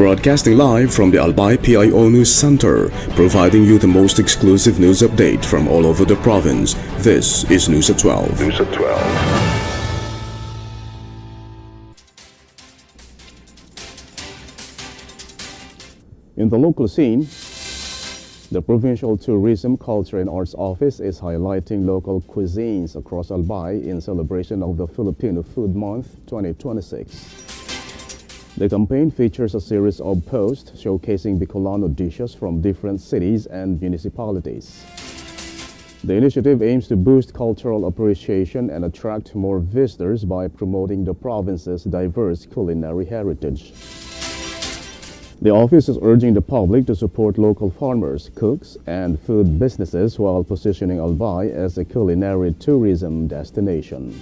Broadcasting live from the Albay PIO News Center, providing you the most exclusive news update from all over the province. This is News at 12. News at 12. In the local scene, the Provincial Tourism, Culture and Arts Office is highlighting local cuisines across Albay in celebration of the Filipino Food Month 2026. The campaign features a series of posts showcasing Bicolano dishes from different cities and municipalities. The initiative aims to boost cultural appreciation and attract more visitors by promoting the province's diverse culinary heritage. The office is urging the public to support local farmers, cooks, and food businesses while positioning Albay as a culinary tourism destination.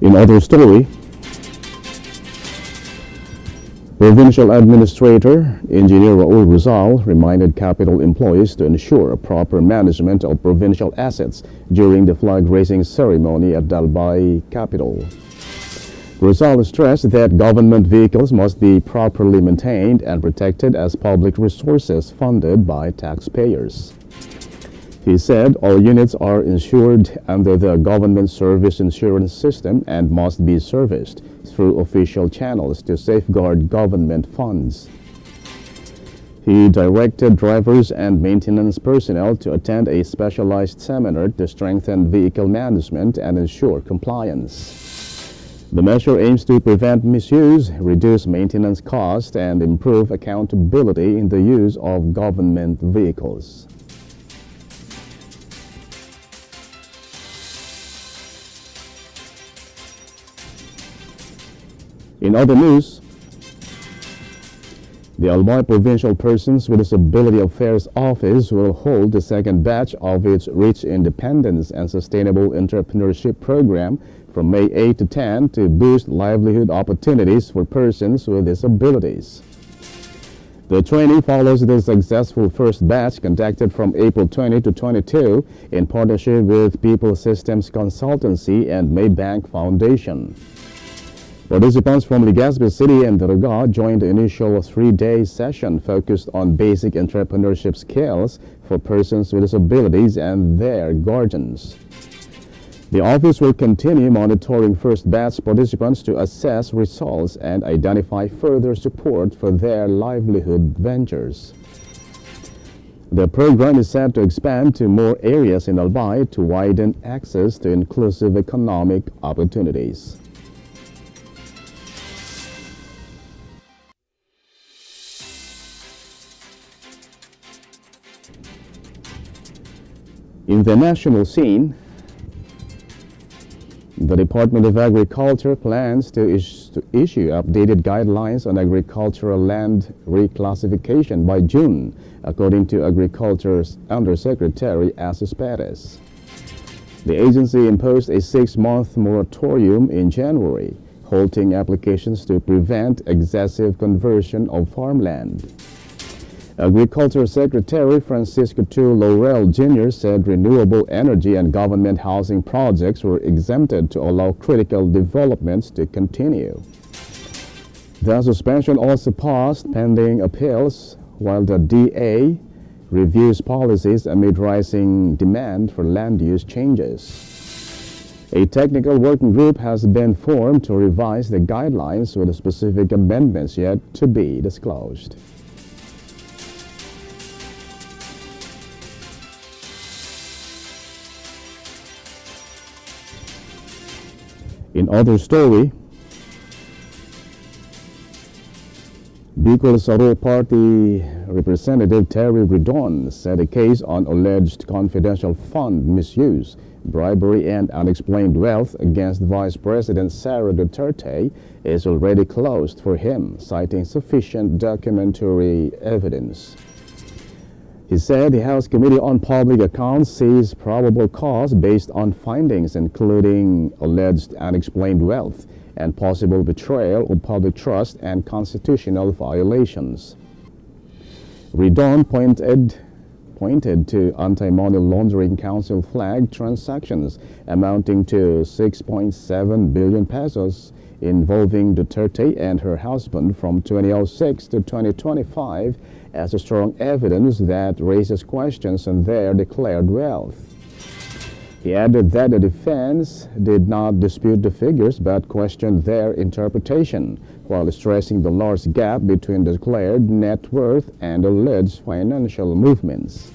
In other story, Provincial Administrator Engineer Raul Rizal reminded capital employees to ensure proper management of provincial assets during the flag raising ceremony at Albay capital. Rizal stressed that government vehicles must be properly maintained and protected as public resources funded by taxpayers. He said all units are insured under the government service insurance system and must be serviced through official channels to safeguard government funds. He directed drivers and maintenance personnel to attend a specialized seminar to strengthen vehicle management and ensure compliance. The measure aims to prevent misuse, reduce maintenance costs, and improve accountability in the use of government vehicles. In other news, the Albay Provincial Persons with Disability Affairs Office will hold the second batch of its Reach Independence and Sustainable Entrepreneurship Program from May 8 to 10 to boost livelihood opportunities for persons with disabilities. The training follows the successful first batch conducted from April 20 to 22 in partnership with People Systems Consultancy and Maybank Foundation. Participants from Legazpi City and Daraga joined the initial three-day session focused on basic entrepreneurship skills for persons with disabilities and their guardians. The office will continue monitoring first batch participants to assess results and identify further support for their livelihood ventures. The program is set to expand to more areas in Albay to widen access to inclusive economic opportunities. In the national scene, the Department of Agriculture plans to issue updated guidelines on agricultural land reclassification by June, according to Agriculture's Undersecretary Asis Perez. The agency imposed a 6-month moratorium in January, halting applications to prevent excessive conversion of farmland. Agriculture Secretary Francisco Tu Laurel Jr. said renewable energy and government housing projects were exempted to allow critical developments to continue. The suspension also passed pending appeals, while the DA reviews policies amid rising demand for land use changes. A technical working group has been formed to revise the guidelines with specific amendments yet to be disclosed. In other story, Bicol Saro Party Representative Terry Redon said a case on alleged confidential fund misuse, bribery, and unexplained wealth against Vice President Sara Duterte is already closed for him, citing sufficient documentary evidence. He said the House Committee on Public Accounts sees probable cause based on findings including alleged unexplained wealth and possible betrayal of public trust and constitutional violations. Redon pointed to Anti-Money Laundering Council flagged transactions amounting to 6.7 billion pesos involving Duterte and her husband from 2006 to 2025 as a strong evidence that raises questions on their declared wealth. He added that the defense did not dispute the figures but questioned their interpretation, while stressing the large gap between declared net worth and alleged financial movements.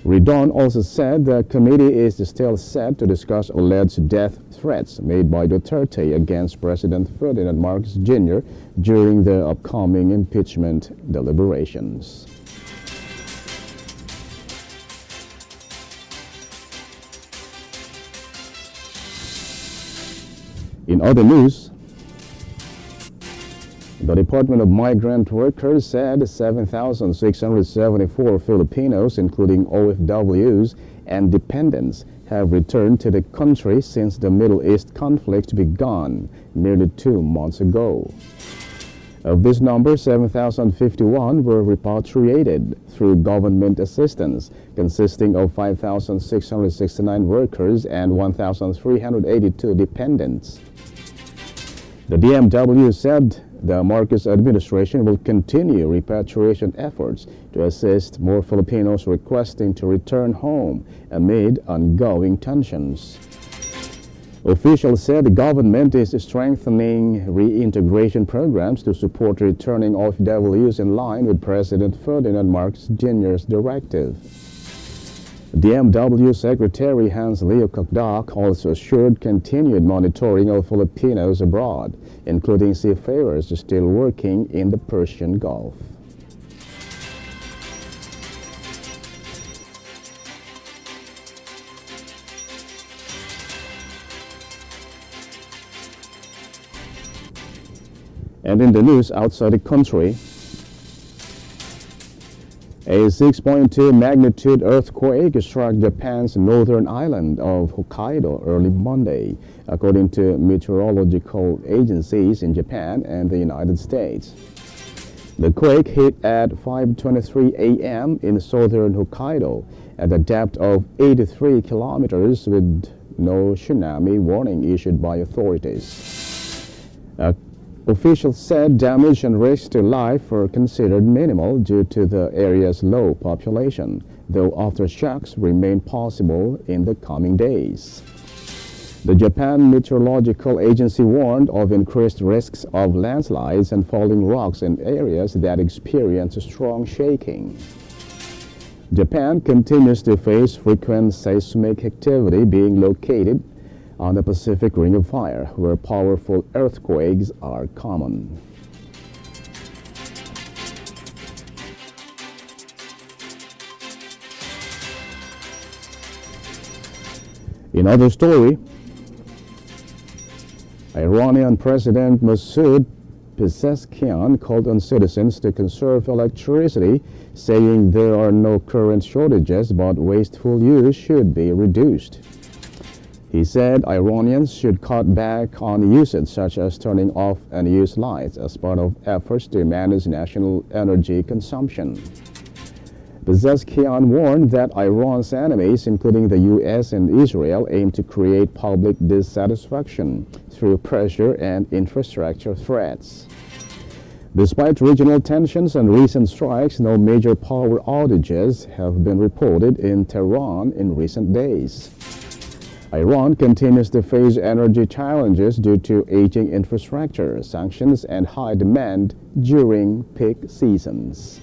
Redon also said the committee is still set to discuss alleged death threats made by Duterte against President Ferdinand Marcos Jr. during the upcoming impeachment deliberations. In other news, the Department of Migrant Workers said 7,674 Filipinos, including OFWs and dependents, have returned to the country since the Middle East conflict began nearly 2 months ago. Of this number, 7,051 were repatriated through government assistance, consisting of 5,669 workers and 1,382 dependents. The DMW said the Marcos administration will continue repatriation efforts to assist more Filipinos requesting to return home amid ongoing tensions. Officials said the government is strengthening reintegration programs to support returning OFWs in line with President Ferdinand Marcos Jr.'s directive. DMW Secretary Hans Leo Kakdak also assured continued monitoring of Filipinos abroad, including seafarers still working in the Persian Gulf. And in the news outside the country, a 6.2 magnitude earthquake struck Japan's northern island of Hokkaido early Monday, according to meteorological agencies in Japan and the United States. The quake hit at 5:23 a.m. in southern Hokkaido at a depth of 83 kilometers with no tsunami warning issued by authorities. Officials said damage and risk to life were considered minimal due to the area's low population, though aftershocks remain possible in the coming days. The Japan Meteorological Agency warned of increased risks of landslides and falling rocks in areas that experience strong shaking. Japan continues to face frequent seismic activity being located on the Pacific Ring of Fire, where powerful earthquakes are common. In other story, Iranian President Masoud Pezeshkian called on citizens to conserve electricity, saying there are no current shortages but wasteful use should be reduced. He said Iranians should cut back on usage such as turning off unused lights as part of efforts to manage national energy consumption. Pezeshkian warned that Iran's enemies, including the U.S. and Israel, aim to create public dissatisfaction through pressure and infrastructure threats. Despite regional tensions and recent strikes, no major power outages have been reported in Tehran in recent days. Iran continues to face energy challenges due to aging infrastructure, sanctions, and high demand during peak seasons.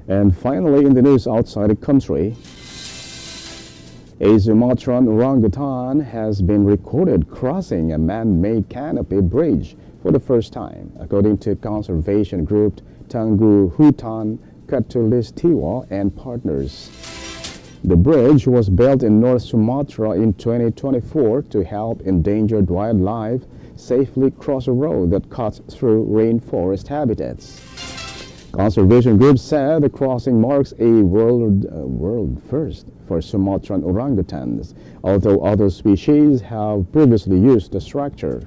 And finally, in the news outside the country, a Sumatran orangutan has been recorded crossing a man-made canopy bridge for the first time, according to conservation group Tanggu Hutan Katulistiwa and partners. The bridge was built in North Sumatra in 2024 to help endangered wildlife safely cross a road that cuts through rainforest habitats. Conservation groups said the crossing marks a world first for Sumatran orangutans, although other species have previously used the structure.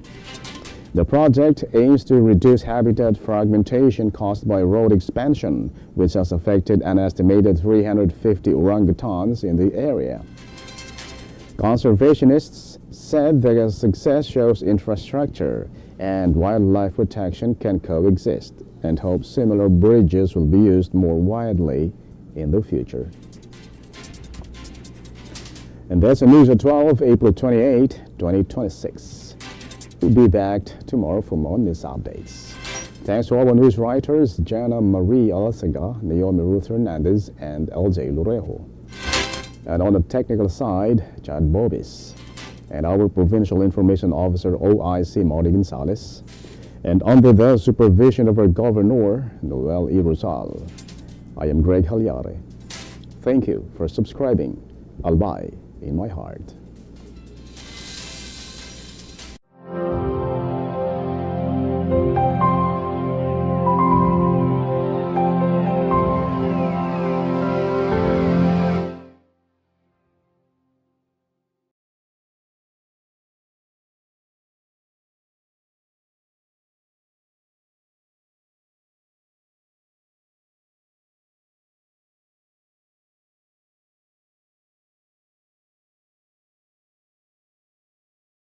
The project aims to reduce habitat fragmentation caused by road expansion, which has affected an estimated 350 orangutans in the area. Conservationists said their success shows infrastructure and wildlife protection can coexist, and hope similar bridges will be used more widely in the future. And that's the news at 12, April 28, 2026. We'll be back tomorrow for more news updates. Thanks to our news writers, Jana Marie Alasaga, Naomi Ruth Hernandez, and LJ Lorejo. And on the technical side, Chad Bobis, and our Provincial Information Officer, OIC Marty Gonzalez, and under the supervision of our Governor, Noel E. Rosal. I am Greg Hallare. Thank you for subscribing. Albay in my heart.